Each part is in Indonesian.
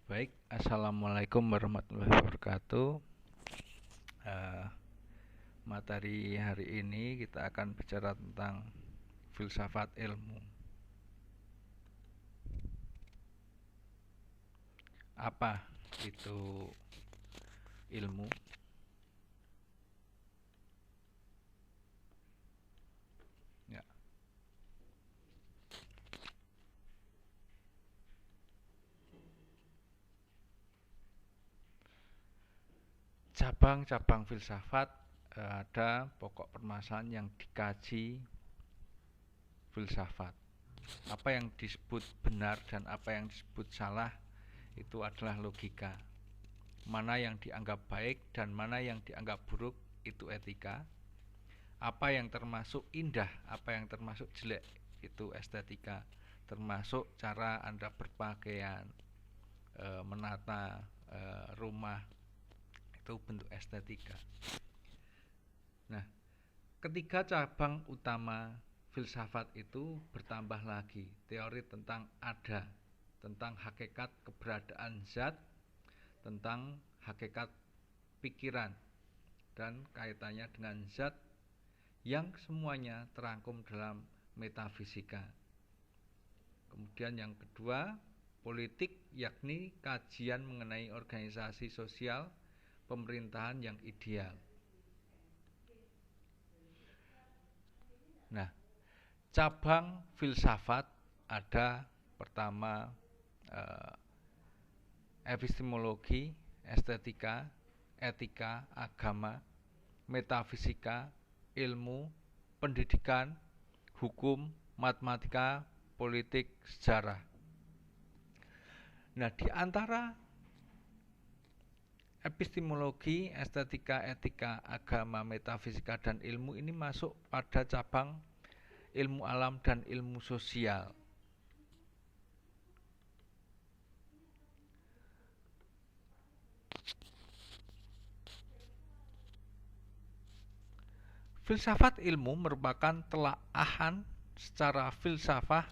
Baik, Assalamualaikum warahmatullahi wabarakatuh. Eh, Materi hari ini kita akan bicara tentang filsafat ilmu. Apa itu ilmu? Ya, cabang-cabang filsafat ada pokok permasalahan yang dikaji filsafat. Apa yang disebut benar dan apa yang disebut salah itu adalah logika. Mana yang dianggap baik dan mana yang dianggap buruk itu etika. Apa yang termasuk indah, apa yang termasuk jelek itu estetika. Termasuk cara Anda berpakaian, menata rumah, itu bentuk estetika. Nah, ketiga cabang utama filsafat itu bertambah lagi, teori tentang ada, tentang hakikat keberadaan zat, tentang hakikat pikiran, dan kaitannya dengan zat yang semuanya terangkum dalam metafisika. Kemudian yang kedua, politik, yakni kajian mengenai organisasi sosial pemerintahan yang ideal. Nah, cabang filsafat ada pertama epistemologi, estetika, etika, agama, metafisika, ilmu, pendidikan, hukum, matematika, politik, sejarah. Nah, di antara epistemologi, estetika, etika, agama, metafisika, dan ilmu ini masuk pada cabang ilmu alam dan ilmu sosial. Filsafat ilmu merupakan telaahan secara filsafah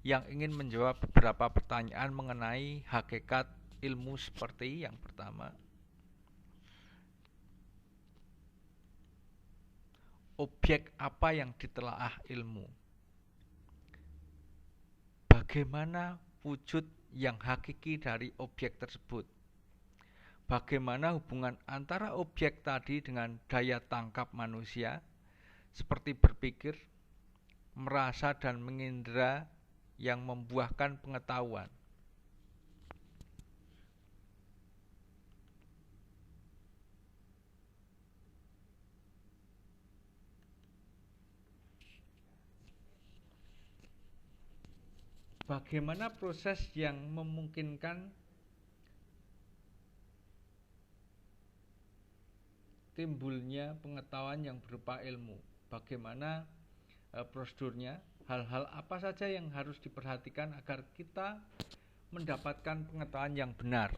yang ingin menjawab beberapa pertanyaan mengenai hakikat ilmu, seperti yang pertama, objek apa yang ditelaah ilmu? Bagaimana wujud yang hakiki dari objek tersebut? Bagaimana hubungan antara objek tadi dengan daya tangkap manusia, seperti berpikir, merasa, dan mengindra yang membuahkan pengetahuan? Bagaimana proses yang memungkinkan timbulnya pengetahuan yang berupa ilmu? Bagaimana prosedurnya? Hal-hal apa saja yang harus diperhatikan agar kita mendapatkan pengetahuan yang benar?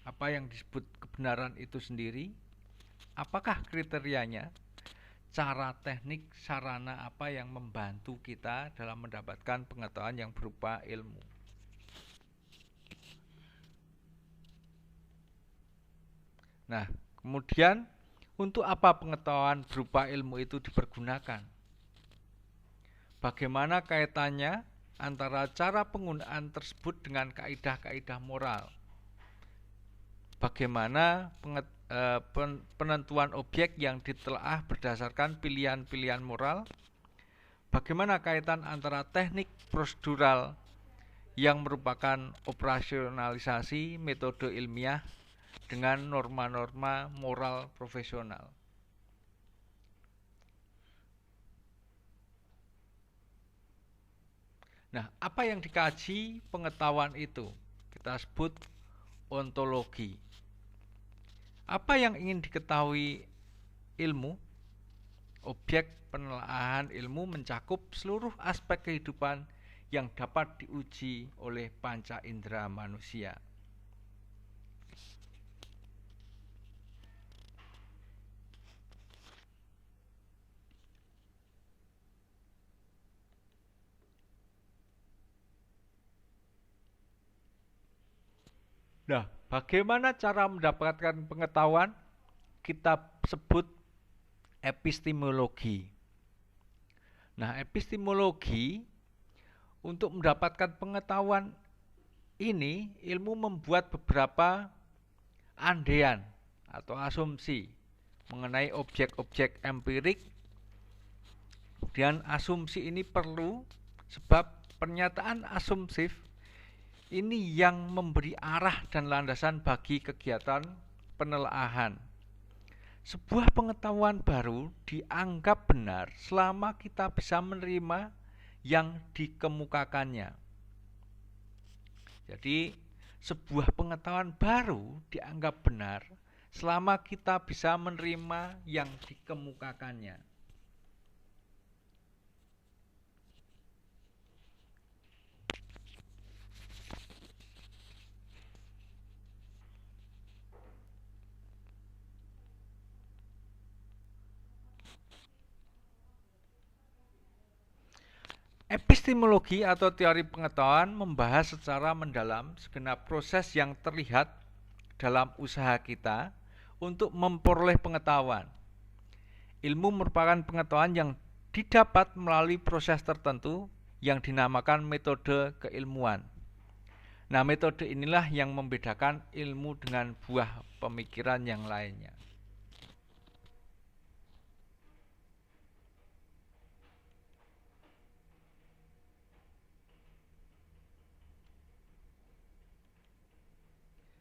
Apa yang disebut kebenaran itu sendiri? Apakah kriterianya? Cara, teknik, sarana apa yang membantu kita dalam mendapatkan pengetahuan yang berupa ilmu? Nah, kemudian untuk apa pengetahuan berupa ilmu itu dipergunakan? Bagaimana kaitannya antara cara penggunaan tersebut dengan kaidah-kaidah moral? Bagaimana penentuan objek yang ditelaah berdasarkan pilihan-pilihan moral? Bagaimana kaitan antara teknik prosedural yang merupakan operasionalisasi metode ilmiah dengan norma-norma moral profesional? Nah, apa yang dikaji pengetahuan itu? Kita sebut ontologi. Apa yang ingin diketahui ilmu? Objek penelaahan ilmu mencakup seluruh aspek kehidupan yang dapat diuji oleh panca indera manusia. Nah, bagaimana cara mendapatkan pengetahuan? Kita sebut epistemologi. Nah, epistemologi untuk mendapatkan pengetahuan ini, ilmu membuat beberapa andaian atau asumsi mengenai objek-objek empirik, dan asumsi ini perlu sebab pernyataan asumsif ini yang memberi arah dan landasan bagi kegiatan penelaahan. Sebuah pengetahuan baru dianggap benar selama kita bisa menerima yang dikemukakannya. Jadi, sebuah pengetahuan baru dianggap benar selama kita bisa menerima yang dikemukakannya. Epistemologi atau teori pengetahuan membahas secara mendalam segenap proses yang terlihat dalam usaha kita untuk memperoleh pengetahuan. Ilmu merupakan pengetahuan yang didapat melalui proses tertentu yang dinamakan metode keilmuan. Nah, metode inilah yang membedakan ilmu dengan buah pemikiran yang lainnya.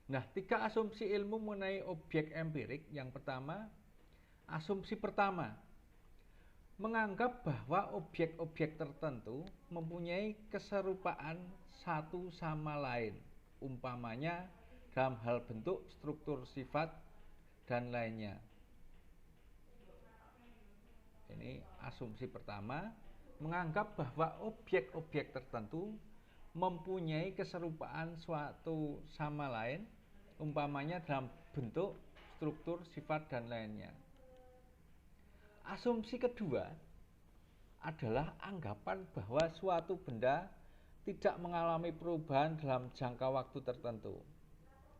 Nah, 3 asumsi ilmu mengenai objek empirik. Yang pertama, asumsi pertama, menganggap bahwa objek-objek tertentu mempunyai keserupaan satu sama lain, umpamanya dalam hal bentuk, struktur, sifat, dan lainnya. Ini asumsi pertama, menganggap bahwa objek-objek tertentu mempunyai keserupaan suatu sama lain, umpamanya dalam bentuk, struktur, sifat, dan lainnya. Asumsi kedua adalah anggapan bahwa suatu benda tidak mengalami perubahan dalam jangka waktu tertentu.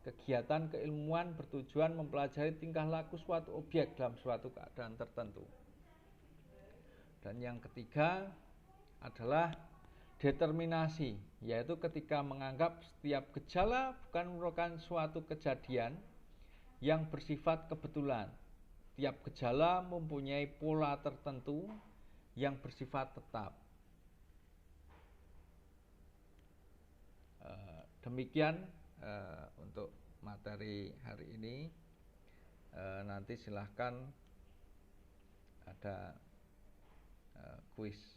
Kegiatan keilmuan bertujuan mempelajari tingkah laku suatu objek dalam suatu keadaan tertentu. Dan yang ketiga adalah determinasi, yaitu ketika menganggap setiap gejala bukan merupakan suatu kejadian yang bersifat kebetulan. Tiap gejala mempunyai pola tertentu yang bersifat tetap. Demikian untuk materi hari ini. Nanti silahkan ada kuis.